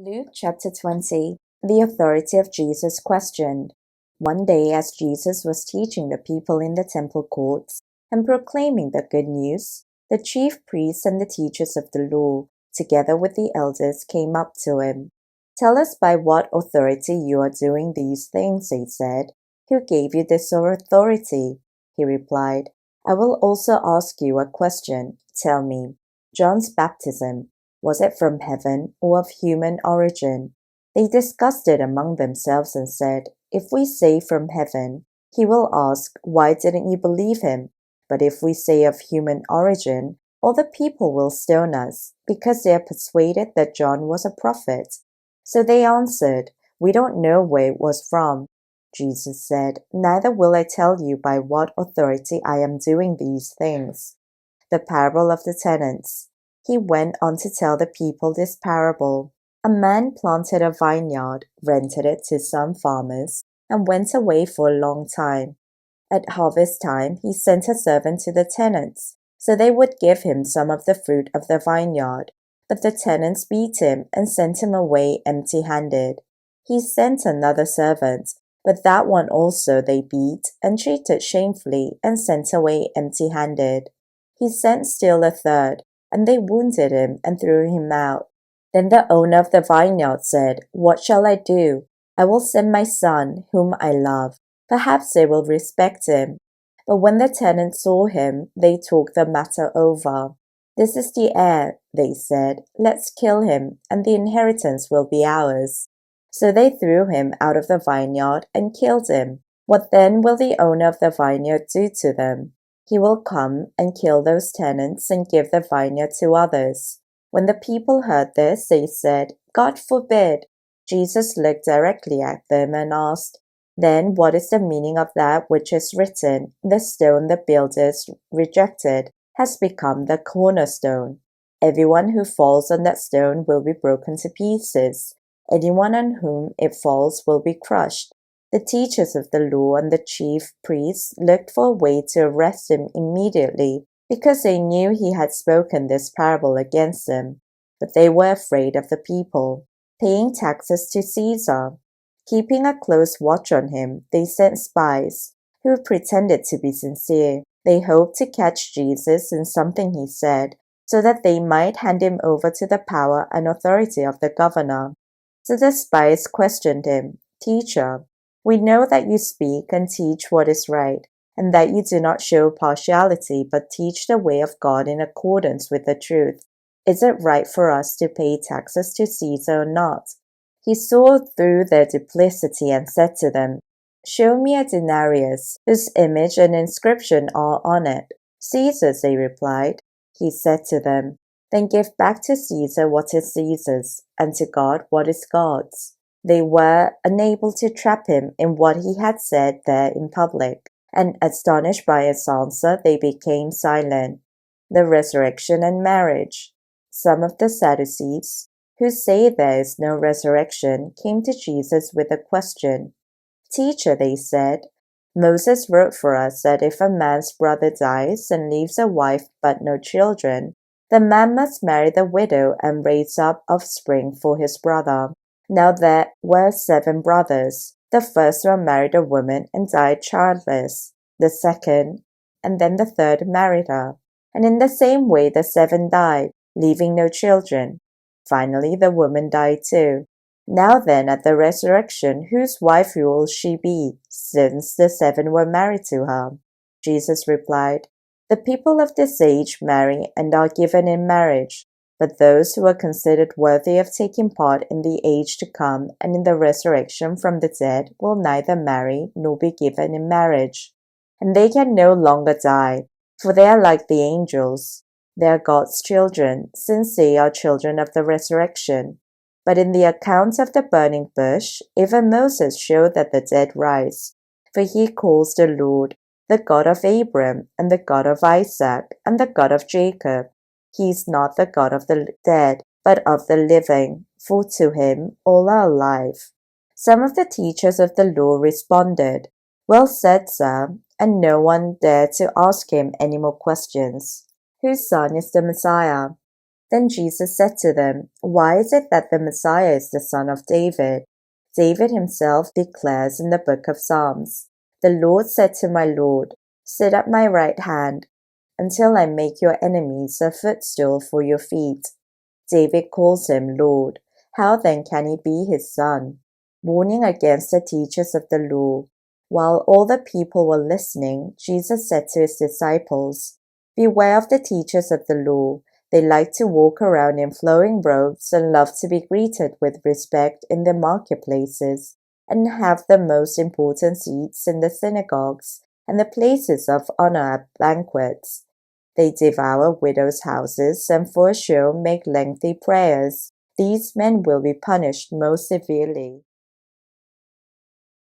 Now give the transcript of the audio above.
Luke chapter 20. The authority of Jesus questioned. One day, as Jesus was teaching the people in the temple courts and proclaiming the good news, the chief priests and the teachers of the law, together with the elders, came up to him. "Tell us by what authority you are doing these things," they said. "Who gave you this authority?" He replied, "I will also ask you a question. Tell me, John's baptism, was it from heaven or of human origin?" They discussed it among themselves and said, "If we say from heaven, he will ask, 'Why didn't you believe him?' But if we say of human origin, all the people will stone us, because they are persuaded that John was a prophet." So they answered, "We don't know where it was from." Jesus said, "Neither will I tell you by what authority I am doing these things." The parable of the tenants. He went on to tell the people this parable. A man planted a vineyard, rented it to some farmers, and went away for a long time. At harvest time, he sent a servant to the tenants, so they would give him some of the fruit of the vineyard. But the tenants beat him and sent him away empty-handed. He sent another servant, but that one also they beat and treated shamefully and sent away empty-handed. He sent still a third, and they wounded him and threw him out. Then the owner of the vineyard said, "What shall I do? I will send my son, whom I love. Perhaps they will respect him." But when the tenants saw him, they talked the matter over. "This is the heir," they said. "Let's kill him, and the inheritance will be ours." So they threw him out of the vineyard and killed him. What then will the owner of the vineyard do to them? He will come and kill those tenants and give the vineyard to others. When the people heard this, they said, "God forbid." Jesus looked directly at them and asked, "Then what is the meaning of that which is written, 'The stone the builders rejected has become the cornerstone'? Everyone who falls on that stone will be broken to pieces. Anyone on whom it falls will be crushed." The teachers of the law and the chief priests looked for a way to arrest him immediately, because they knew he had spoken this parable against them. But they were afraid of the people. Paying taxes to Caesar. Keeping a close watch on him, they sent spies, who pretended to be sincere. They hoped to catch Jesus in something he said, so that they might hand him over to the power and authority of the governor. So the spies questioned him, "Teacher, we know that you speak and teach what is right, and that you do not show partiality but teach the way of God in accordance with the truth. Is it right for us to pay taxes to Caesar or not?" He saw through their duplicity and said to them, "Show me a denarius, whose image and inscription are on it." "Caesar's," they replied. He said to them, "Then give back to Caesar what is Caesar's, and to God what is God's." They were unable to trap him in what he had said there in public, and astonished by his answer, they became silent. The resurrection and marriage. Some of the Sadducees, who say there is no resurrection, came to Jesus with a question. "Teacher," they said, "Moses wrote for us that if a man's brother dies and leaves a wife but no children, the man must marry the widow and raise up offspring for his brother. Now there were 7 brothers. The first one married a woman and died childless. The second, and then the third married her. And in the same way the 7 died, leaving no children. Finally the woman died too. Now then, at the resurrection, whose wife will she be, since the 7 were married to her?" Jesus replied, "The people of this age marry and are given in marriage. But those who are considered worthy of taking part in the age to come and in the resurrection from the dead will neither marry nor be given in marriage. And they can no longer die, for they are like the angels. They are God's children, since they are children of the resurrection. But in the account of the burning bush, even Moses showed that the dead rise. For he calls the Lord the God of Abraham and the God of Isaac and the God of Jacob. He is not the God of the dead, but of the living, for to him all are alive." Some of the teachers of the law responded, "Well said, sir," and no one dared to ask him any more questions. Whose son is the Messiah? Then Jesus said to them, "Why is it that the Messiah is the son of David? David himself declares in the book of Psalms, 'The Lord said to my Lord, sit at my right hand, until I make your enemies a footstool for your feet.' David calls him Lord. How then can he be his son?" Warning against the teachers of the law. While all the people were listening, Jesus said to his disciples, "Beware of the teachers of the law. They like to walk around in flowing robes and love to be greeted with respect in the marketplaces, and have the most important seats in the synagogues and the places of honor at banquets. They devour widows' houses and for a show make lengthy prayers. These men will be punished most severely."